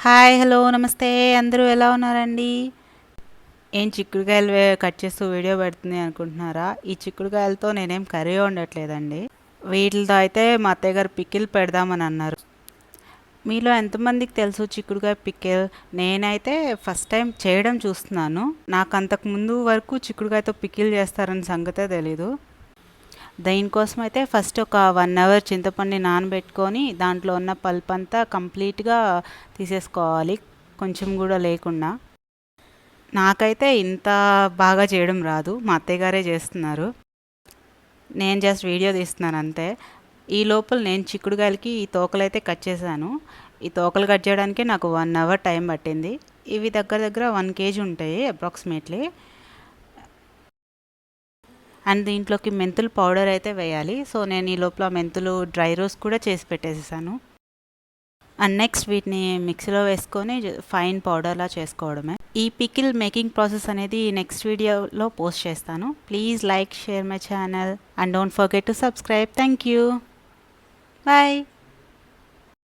Hi hello నమస్తే అందరూ ఎలా ఉన్నారండి? ఏం చిక్కుడుకాయలు కట్ చేస్తూ వీడియో పెడుతుంది అనుకుంటున్నారా? ఈ చిక్కుడుకాయలతో నేనేం కర్రీ వండట్లేదండి. వీటితో అయితే మా అత్తయ్య గారు పికిల్ పెడదామని అన్నారు. మీలో ఎంతమందికి తెలుసు చిక్కుడుకాయ పికిల్? నేనైతే ఫస్ట్ టైం చేయడం చూస్తున్నాను. నాకు అంతకు ముందు వరకు చిక్కుడుకాయతో పికిల్ చేస్తారని సంగతే తెలీదు. దీనికోసం అయితే ఫస్ట్ ఒక 1 అవర్ చింతపండుని నానబెట్టుకొని దాంట్లో ఉన్న పల్ప్ అంతా కంప్లీట్గా తీసేసుకోవాలి, కొంచెం కూడా లేకుండా. నాకైతే ఇంత బాగా చేయడం రాదు, మా అత్తయ్య గారే చేస్తున్నారు. నేను జస్ట్ వీడియో తీస్తున్నాను అంతే. ఈ లోపల నేను చిక్కుడుకాయలకి ఈ తోకలైతే కట్ చేశాను. ఈ తోకలు కట్ చేయడానికే నాకు 1 అవర్ టైం పట్టింది. ఇవి దగ్గర దగ్గర 1 kg ఉంటాయి అప్రాక్సిమేట్లీ. అండ్ దీంట్లోకి మెంతులు పౌడర్ అయితే వేయాలి. సో నేను ఈ లోపల మెంతులు డ్రై రోస్ట్ కూడా చేసి పెట్టేసేసాను. అండ్ నెక్స్ట్ వీటిని మిక్సీలో వేసుకొని ఫైన్ పౌడర్లా చేసుకోవడమే. ఈ పికిల్ మేకింగ్ ప్రాసెస్ అనేది నెక్స్ట్ వీడియోలో పోస్ట్ చేస్తాను. Please like, share my channel and don't forget to subscribe. Thank you. Bye.